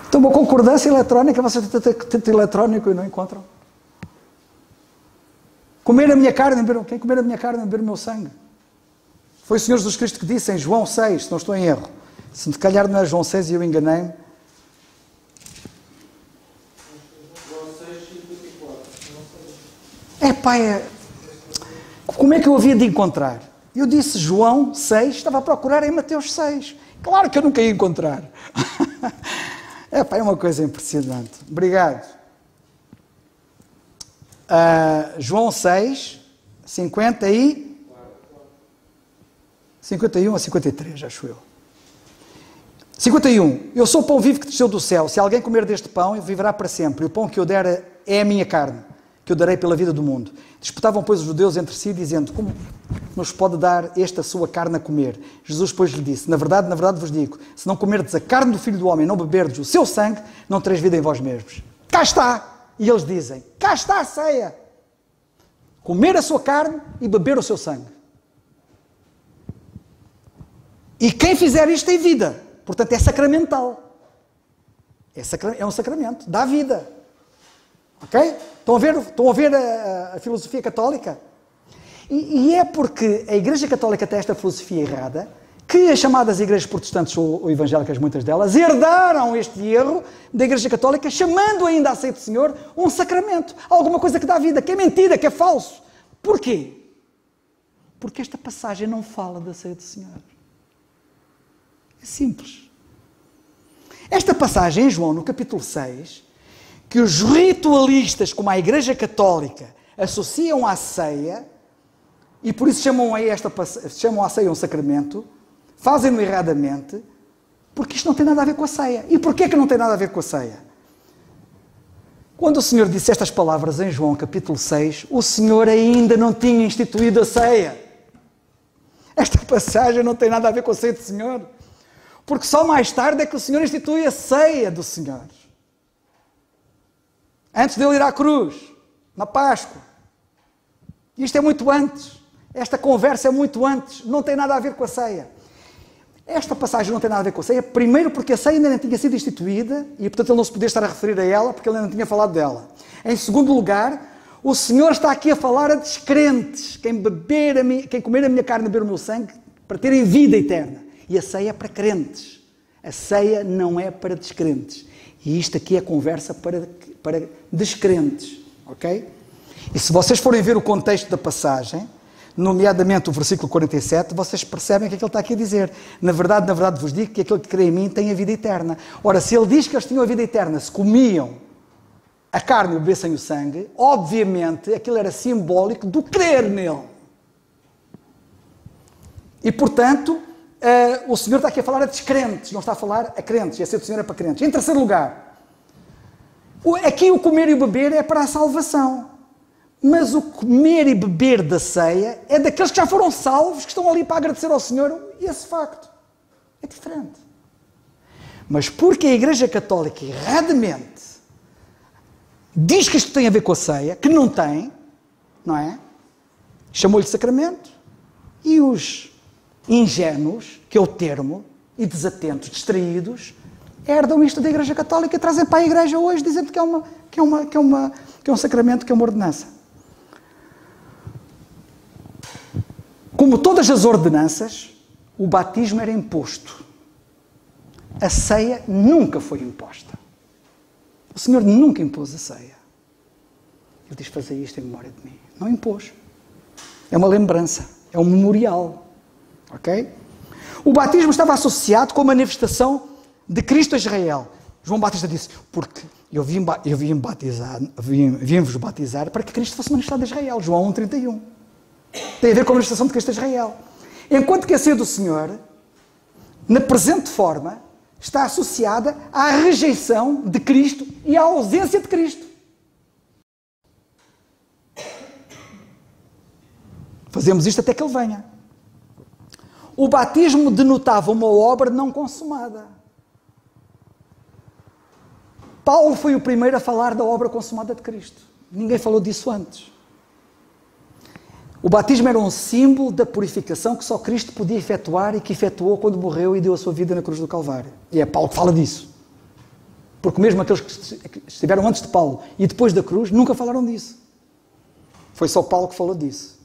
Então uma concordância eletrónica, vocês tentam eletrónico e não encontram. Comer a minha carne, quem comer a minha carne e beber o meu sangue. Foi o Senhor Jesus Cristo que disse em João 6, se não estou em erro. Se me calhar não é João 6 e eu enganei-me. João 6, 54. Como é que eu havia de encontrar? Eu disse João 6, estava a procurar em Mateus 6. Claro que eu nunca ia encontrar. É uma coisa impressionante. Obrigado. João 6, 51 a 53, acho eu. 51. Eu sou o pão vivo que desceu do céu. Se alguém comer deste pão, ele viverá para sempre. E o pão que eu der é a minha carne, que eu darei pela vida do mundo. Disputavam, pois, os judeus entre si, dizendo, como nos pode dar esta sua carne a comer? Jesus, pois, lhe disse, na verdade vos digo, se não comerdes a carne do Filho do Homem e não beberdes o seu sangue, não tereis vida em vós mesmos. Cá está! E eles dizem, cá está a ceia. Comer a sua carne e beber o seu sangue. E quem fizer isto tem vida. Portanto, é sacramental. É um sacramento. Dá vida. Ok? Estão a ver a filosofia católica? E é porque a Igreja Católica tem esta filosofia errada que as chamadas igrejas protestantes ou evangélicas, muitas delas, herdaram este erro da Igreja Católica, chamando ainda a ceia do Senhor um sacramento. Alguma coisa que dá vida, que é mentira, que é falso. Porquê? Porque esta passagem não fala da ceia do Senhor. É simples. Esta passagem em João, no capítulo 6, que os ritualistas, como a Igreja Católica, associam à ceia, e por isso chamam a ceia um sacramento, fazem-no erradamente, porque isto não tem nada a ver com a ceia. E porquê que não tem nada a ver com a ceia? Quando o Senhor disse estas palavras em João capítulo 6, o Senhor ainda não tinha instituído a ceia. Esta passagem não tem nada a ver com a ceia do Senhor, porque só mais tarde é que o Senhor institui a ceia do Senhor. Antes dele ir à cruz, na Páscoa. Isto é muito antes. Esta conversa é muito antes. Não tem nada a ver com a ceia. Esta passagem não tem nada a ver com a ceia, primeiro porque a ceia ainda não tinha sido instituída e, portanto, ele não se podia estar a referir a ela porque ele ainda não tinha falado dela. Em segundo lugar, o Senhor está aqui a falar a descrentes. Quem comer a minha carne e beber o meu sangue, para terem vida eterna. E a ceia é para crentes. A ceia não é para descrentes. E isto aqui é conversa para descrentes. Ok? E se vocês forem ver o contexto da passagem, nomeadamente o versículo 47, vocês percebem o que é que ele está aqui a dizer. Na verdade vos digo que aquele que crê em mim tem a vida eterna. Ora, se ele diz que eles tinham a vida eterna, se comiam a carne e bebessem o sangue, obviamente aquilo era simbólico do crer nele. E, portanto, o Senhor está aqui a falar a descrentes, não está a falar a crentes, e a ceia do Senhor é para crentes. Em terceiro lugar, aqui o comer e o beber é para a salvação. Mas o comer e beber da ceia é daqueles que já foram salvos, que estão ali para agradecer ao Senhor, e esse facto é diferente. Mas porque a Igreja Católica erradamente diz que isto tem a ver com a ceia, que não tem, não é? Chamou-lhe sacramento, e os ingênuos, que é o termo, e desatentos, distraídos, herdam isto da Igreja Católica e trazem para a Igreja hoje, dizendo que é um sacramento, que é uma ordenança. Como todas as ordenanças, o batismo era imposto. A ceia nunca foi imposta. O Senhor nunca impôs a ceia. Ele diz, fazei isto em memória de mim. Não impôs. É uma lembrança. É um memorial. Ok? O batismo estava associado com a manifestação de Cristo a Israel. João Batista disse, porque eu vim-vos batizar para que Cristo fosse manifestado a Israel. João 1,31. Tem a ver com a manifestação de Cristo a Israel. Enquanto que a ceia do Senhor, na presente forma, está associada à rejeição de Cristo e à ausência de Cristo. Fazemos isto até que Ele venha. O batismo denotava uma obra não consumada. Paulo foi o primeiro a falar da obra consumada de Cristo. Ninguém falou disso antes. O batismo era um símbolo da purificação que só Cristo podia efetuar e que efetuou quando morreu e deu a sua vida na cruz do Calvário. E é Paulo que fala disso. Porque mesmo aqueles que estiveram antes de Paulo e depois da cruz nunca falaram disso. Foi só Paulo que falou disso.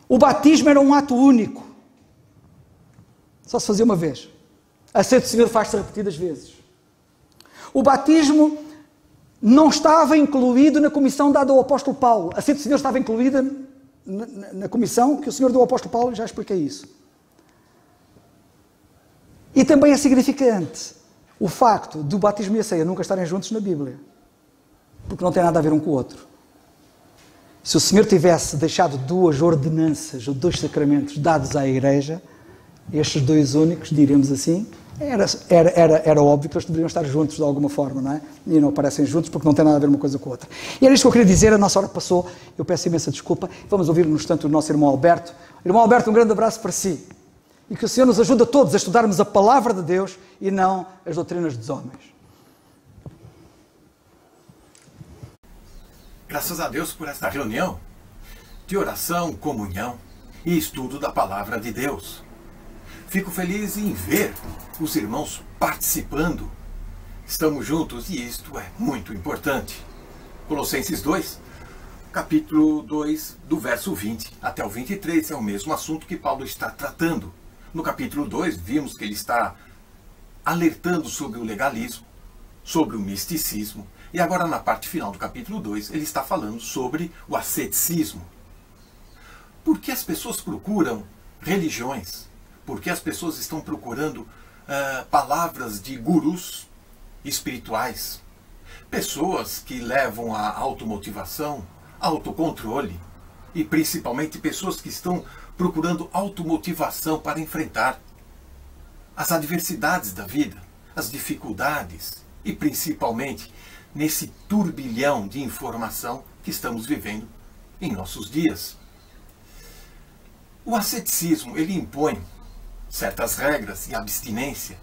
O batismo era um ato único. Só se fazia uma vez. A ceia do Senhor faz-se repetidas vezes. O batismo não estava incluído na comissão dada ao apóstolo Paulo. A ceia do Senhor estava incluída na comissão que o Senhor deu ao apóstolo Paulo, já expliquei isso. E também é significante o facto do batismo e a ceia nunca estarem juntos na Bíblia, porque não tem nada a ver um com o outro. Se o Senhor tivesse deixado 2 ordenanças ou 2 sacramentos dados à Igreja, estes 2 únicos, diremos assim, era óbvio que eles deveriam estar juntos de alguma forma, não é? E não aparecem juntos porque não tem nada a ver uma coisa com a outra. E era isto que eu queria dizer, a nossa hora passou, eu peço imensa desculpa. Vamos ouvir, no instante, o nosso irmão Alberto. Irmão Alberto, um grande abraço para si. E que o Senhor nos ajude a todos a estudarmos a palavra de Deus e não as doutrinas dos homens. Graças a Deus por esta reunião de oração, comunhão e estudo da palavra de Deus. Fico feliz em ver os irmãos participando. Estamos juntos e isto é muito importante. Colossenses 2, capítulo 2, do verso 20 até o 23, é o mesmo assunto que Paulo está tratando. No capítulo 2, vimos que ele está alertando sobre o legalismo, sobre o misticismo, e agora na parte final do capítulo 2, ele está falando sobre o asceticismo. Por que as pessoas procuram religiões? Por que as pessoas estão procurando palavras de gurus espirituais? Pessoas que levam à automotivação, autocontrole, e principalmente pessoas que estão procurando automotivação para enfrentar as adversidades da vida, as dificuldades, e principalmente nesse turbilhão de informação que estamos vivendo em nossos dias. O asceticismo, ele impõe certas regras e abstinência.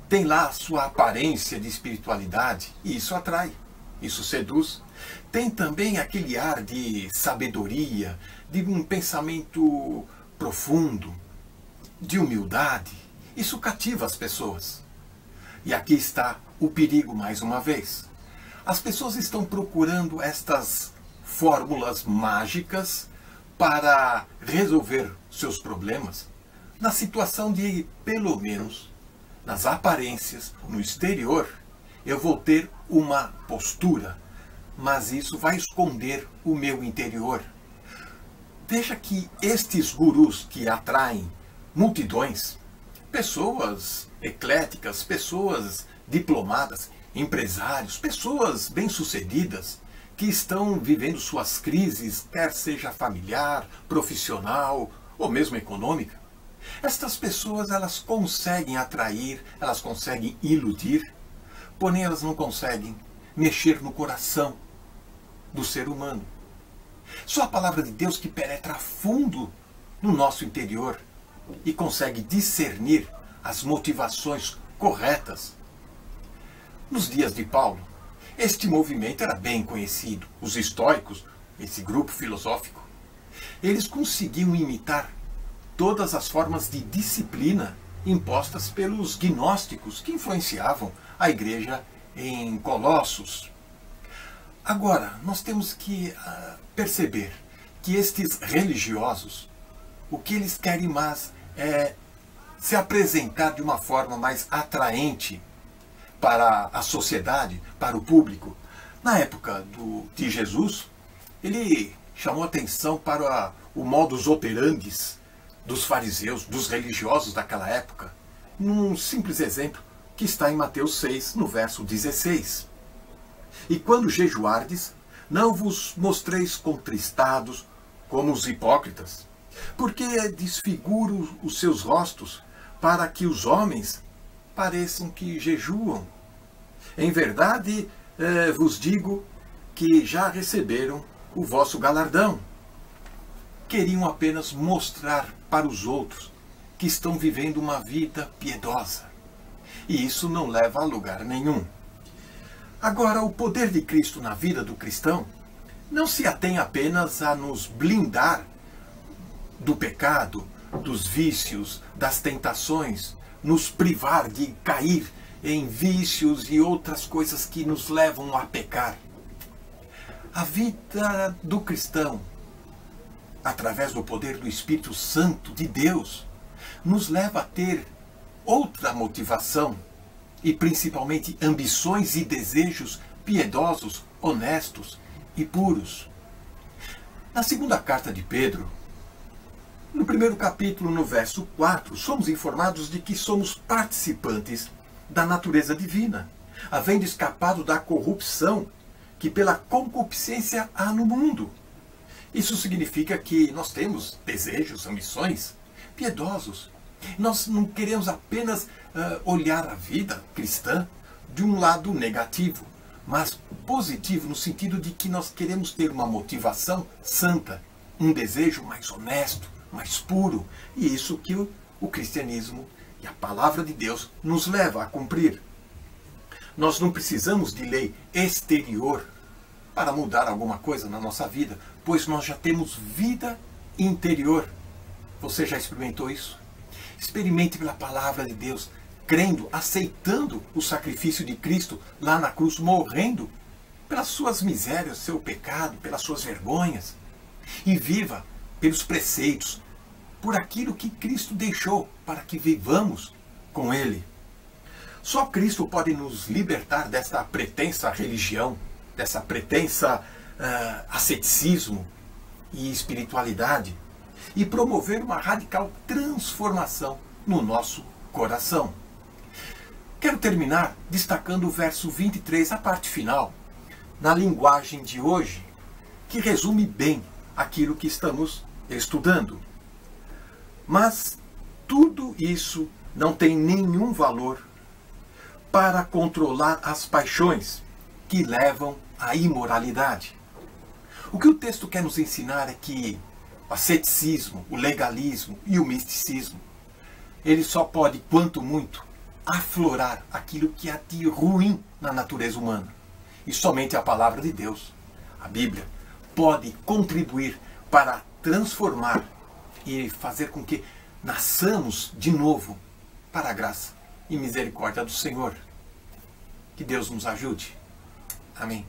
Tem lá a sua aparência de espiritualidade e isso atrai, isso seduz. Tem também aquele ar de sabedoria, de um pensamento profundo, de humildade. Isso cativa as pessoas. E aqui está o perigo mais uma vez. As pessoas estão procurando estas fórmulas mágicas para resolver seus problemas na situação de, pelo menos, nas aparências, no exterior, eu vou ter uma postura, mas isso vai esconder o meu interior. Veja que estes gurus que atraem multidões, pessoas ecléticas, pessoas diplomadas, empresários, pessoas bem-sucedidas, que estão vivendo suas crises, quer seja familiar, profissional ou mesmo econômica. Estas pessoas, elas conseguem atrair, elas conseguem iludir, porém elas não conseguem mexer no coração do ser humano. Só a palavra de Deus que penetra fundo no nosso interior e consegue discernir as motivações corretas. Nos dias de Paulo, este movimento era bem conhecido. Os estoicos, esse grupo filosófico, eles conseguiam imitar todas as formas de disciplina impostas pelos gnósticos que influenciavam a igreja em Colossos. Agora, nós temos que perceber que estes religiosos, o que eles querem mais é se apresentar de uma forma mais atraente para a sociedade, para o público. Na época de Jesus, ele chamou atenção para o modus operandi dos fariseus, dos religiosos daquela época, num simples exemplo que está em Mateus 6, no verso 16. E quando jejuardes, não vos mostreis contristados como os hipócritas, porque desfiguro os seus rostos, para que os homens pareçam que jejuam. Em verdade, vos digo que já receberam o vosso galardão. Queriam apenas mostrar para os outros que estão vivendo uma vida piedosa. E isso não leva a lugar nenhum. Agora, o poder de Cristo na vida do cristão não se atém apenas a nos blindar do pecado, dos vícios, das tentações, nos privar de cair em vícios e outras coisas que nos levam a pecar. A vida do cristão, através do poder do Espírito Santo de Deus, nos leva a ter outra motivação e principalmente ambições e desejos piedosos, honestos e puros. Na segunda carta de Pedro, no primeiro capítulo, no verso 4, somos informados de que somos participantes da natureza divina, havendo escapado da corrupção que pela concupiscência há no mundo. Isso significa que nós temos desejos, ambições piedosos. Nós não queremos apenas olhar a vida cristã de um lado negativo, mas positivo no sentido de que nós queremos ter uma motivação santa, um desejo mais honesto, mais puro, e isso que o cristianismo e a palavra de Deus nos leva a cumprir. Nós não precisamos de lei exterior para mudar alguma coisa na nossa vida, pois nós já temos vida interior. Você já experimentou isso? Experimente pela palavra de Deus, crendo, aceitando o sacrifício de Cristo lá na cruz, morrendo pelas suas misérias, seu pecado, pelas suas vergonhas, e viva pelos preceitos, por aquilo que Cristo deixou para que vivamos com Ele. Só Cristo pode nos libertar desta pretensa religião, dessa pretensa asceticismo e espiritualidade, e promover uma radical transformação no nosso coração. Quero terminar destacando o verso 23, a parte final, na linguagem de hoje, que resume bem aquilo que estamos estudando. Mas tudo isso não tem nenhum valor para controlar as paixões que levam à imoralidade. O que o texto quer nos ensinar é que o asceticismo, o legalismo e o misticismo, ele só pode, quanto muito, aflorar aquilo que há de ruim na natureza humana. E somente a palavra de Deus, a Bíblia, pode contribuir para transformar e fazer com que nasçamos de novo para a graça e misericórdia do Senhor. Que Deus nos ajude. Amém.